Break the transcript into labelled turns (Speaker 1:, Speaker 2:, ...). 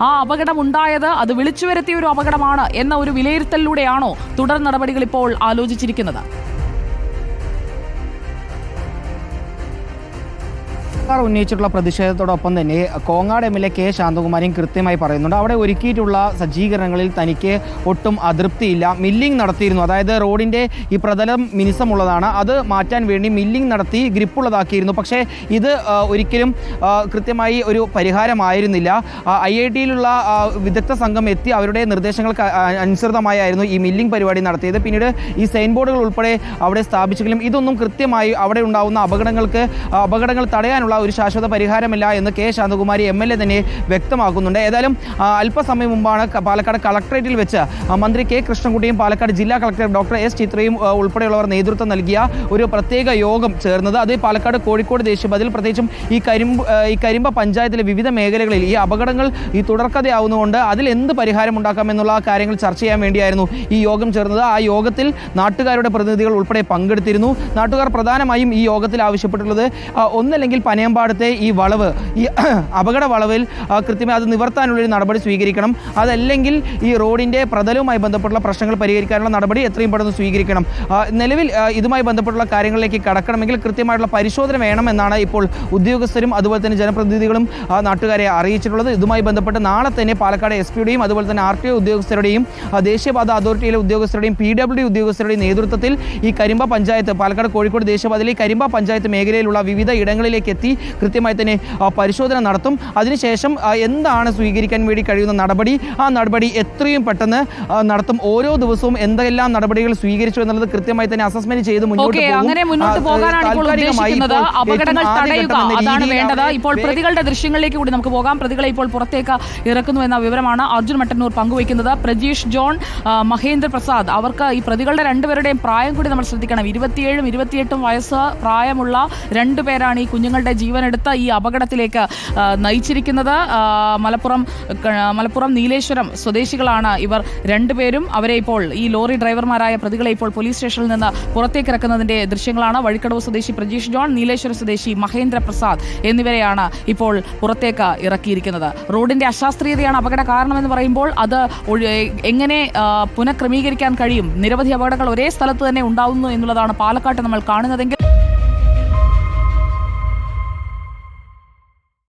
Speaker 1: ആ അപകടം ഉണ്ടായത് അത് വിളിച്ചു വരുത്തിയ ഒരു അപകടമാണ് എന്ന ഒരു വിലയിരുത്തലിലൂടെയാണോ തുടർ നടപടികൾ ഇപ്പോൾ ആലോചിച്ചിരിക്കുന്നത്?
Speaker 2: ഉന്നയിച്ചിട്ടുള്ള പ്രതിഷേധത്തോടൊപ്പം തന്നെ കോങ്ങാട് MLA കെ ശാന്തകുമാരിയും കൃത്യമായി പറയുന്നുണ്ട്, അവിടെ ഒരുക്കിയിട്ടുള്ള സജ്ജീകരണങ്ങളിൽ തനിക്ക് ഒട്ടും അതൃപ്തിയില്ല. മില്ലിംഗ് നടത്തിയിരുന്നു, അതായത് റോഡിൻ്റെ ഈ പ്രതലം മിനുസമുള്ളതാണ്, അത് മാറ്റാൻ വേണ്ടി മില്ലിംഗ് നടത്തി ഗ്രിപ്പുള്ളതാക്കിയിരുന്നു. പക്ഷേ ഇത് ഒരിക്കലും കൃത്യമായി ഒരു പരിഹാരമായിരുന്നില്ല. IITയിലുള്ള വിദഗ്ധ സംഘം എത്തി അവരുടെ നിർദ്ദേശങ്ങൾക്ക് അനുസൃതമായിരുന്നു ഈ മില്ലിംഗ് പരിപാടി നടത്തിയത്. പിന്നീട് ഈ സൈൻ ബോർഡുകൾ ഉൾപ്പെടെ അവിടെ സ്ഥാപിച്ചെങ്കിലും ഇതൊന്നും കൃത്യമായി അവിടെ ഉണ്ടാകുന്ന അപകടങ്ങൾ തടയാനുള്ള ഒരു ശാശ്വത പരിഹാരമില്ല എന്ന് കെ ശാന്തകുമാരി MLA തന്നെ വ്യക്തമാക്കുന്നുണ്ട്. ഏതായാലും അല്പസമയം മുമ്പാണ് പാലക്കാട് കളക്ടറേറ്റിൽ വെച്ച് മന്ത്രി കെ കൃഷ്ണൻകുട്ടിയും പാലക്കാട് ജില്ലാ കളക്ടർ ഡോക്ടർ എസ് ചിത്രയും ഉൾപ്പെടെയുള്ളവർ നേതൃത്വം നൽകിയ ഒരു പ്രത്യേക യോഗം ചേർന്നത്. അത് പാലക്കാട് കോഴിക്കോട് ദേശീയപാതയിൽ പ്രത്യേകിച്ചും ഈ കരിമ്പ പഞ്ചായത്തിലെ വിവിധ മേഖലകളിൽ ഈ അപകടങ്ങൾ ഈ തുടർക്കഥയാവുന്നതുകൊണ്ട് അതിൽ എന്ത് പരിഹാരം ഉണ്ടാക്കാമെന്നുള്ള കാര്യങ്ങൾ ചർച്ച ചെയ്യാൻ വേണ്ടിയായിരുന്നു ഈ യോഗം ചേർന്നത്. ആ യോഗത്തിൽ നാട്ടുകാരുടെ പ്രതിനിധികൾ ഉൾപ്പെടെ പങ്കെടുത്തിരുന്നു. നാട്ടുകാർ പ്രധാനമായും ഈ യോഗത്തിൽ ആവശ്യപ്പെട്ടുള്ളത് ഒന്നല്ലെങ്കിൽ പനയമ്പാടത്തെ ഈ വളവ്, ഈ അപകട വളവിൽ കൃത്യമായി അത് നിവർത്താനുള്ളൊരു നടപടി സ്വീകരിക്കണം, അതല്ലെങ്കിൽ ഈ റോഡിൻ്റെ പ്രതലവുമായി ബന്ധപ്പെട്ടുള്ള പ്രശ്നങ്ങൾ പരിഹരിക്കാനുള്ള നടപടി എത്രയും പെട്ടെന്ന് സ്വീകരിക്കണം. നിലവിൽ ഇതുമായി ബന്ധപ്പെട്ടുള്ള കാര്യങ്ങളിലേക്ക് കടക്കണമെങ്കിൽ കൃത്യമായിട്ടുള്ള പരിശോധന വേണമെന്നാണ് ഇപ്പോൾ ഉദ്യോഗസ്ഥരും അതുപോലെ തന്നെ ജനപ്രതിനിധികളും നാട്ടുകാരെ അറിയിച്ചിട്ടുള്ളത്. ഇതുമായി ബന്ധപ്പെട്ട് നാളെ തന്നെ പാലക്കാട് SP-യുടെയും അതുപോലെ തന്നെ RTO ഉദ്യോഗസ്ഥരുടെയും ദേശീയപാത അതോറിറ്റിയിലെ ഉദ്യോഗസ്ഥരുടെയും PWD ഉദ്യോഗസ്ഥരുടെയും നേതൃത്വത്തിൽ ഈ കരിമ്പ പഞ്ചായത്ത്, പാലക്കാട് കോഴിക്കോട് ദേശീയപാതയിലെ കരിമ്പ പഞ്ചായത്ത് മേഖലയിലുള്ള വിവിധ ഇടങ്ങളിലേക്ക് എത്തി കൃത്യമായി തന്നെ പരിശോധന നടത്തും. അതിനുശേഷം എന്താണ് സ്വീകരിക്കാൻ വേണ്ടി കഴിയുന്ന നടപടി, ആ നടപടി എത്രയും പെട്ടെന്ന് നടത്തും. ഓരോ ദിവസവും എന്തെല്ലാം നടപടികൾ സ്വീകരിച്ചു എന്നുള്ളത് കൃത്യമായി തന്നെ അസസ്മെന്റ് ചെയ്ത് മുന്നോട്ട്
Speaker 1: അപകടങ്ങൾ തടയുക, അതാണ് വേണ്ടത്. ഇപ്പോൾ പ്രതികളുടെ ദൃശ്യങ്ങളിലേക്ക് കൂടി നമുക്ക് പോകാം. പ്രതികളെ ഇപ്പോൾ പുറത്തേക്ക് ഇറക്കുന്നു എന്ന വിവരമാണ് അർജുൻ മട്ടന്നൂർ പങ്കുവയ്ക്കുന്നത്. പ്രജീഷ് ജോൺ, മഹേന്ദ്ര പ്രസാദ്, അവർക്ക് ഈ പ്രതികളുടെ രണ്ടുപേരുടെയും പ്രായം കൂടി നമ്മൾ ശ്രദ്ധിക്കണം. 27ഉം 28ഉം വയസ്സ് പ്രായമുള്ള രണ്ടുപേരാണ് ഈ കുഞ്ഞുങ്ങളുടെ ജീവനെടുത്ത ഈ അപകടത്തിലേക്ക് നയിച്ചിരിക്കുന്നത്. മലപ്പുറം നീലേശ്വരം സ്വദേശികളാണ് ഇവർ രണ്ടുപേരും. അവരെ ഇപ്പോൾ ഈ ലോറി ഡ്രൈവർമാരായ പ്രതികളെ ഇപ്പോൾ പോലീസ് സ്റ്റേഷനിൽ നിന്ന് പുറത്തേക്ക് ഇറക്കുന്നതിന്റെ ദൃശ്യങ്ങളാണ്. വഴിക്കടവ് സ്വദേശി പ്രജീഷ് ജോൺ, നീലേശ്വരം സ്വദേശി മഹേന്ദ്ര പ്രസാദ് എന്നിവരെയാണ് ഇപ്പോൾ പുറത്തേക്ക് ഇറക്കിയിരിക്കുന്നത്. റോഡിന്റെ അശാസ്ത്രീയതയാണ് അപകട കാരണമെന്ന് പറയുമ്പോൾ അത് എങ്ങനെ പുനഃക്രമീകരിക്കാൻ കഴിയും? നിരവധി അപകടങ്ങൾ ഒരേ സ്ഥലത്ത് തന്നെ ഉണ്ടാവുന്നു എന്നുള്ളതാണ് പാലക്കാട്ട് നമ്മൾ കാണുന്നതെങ്കിൽ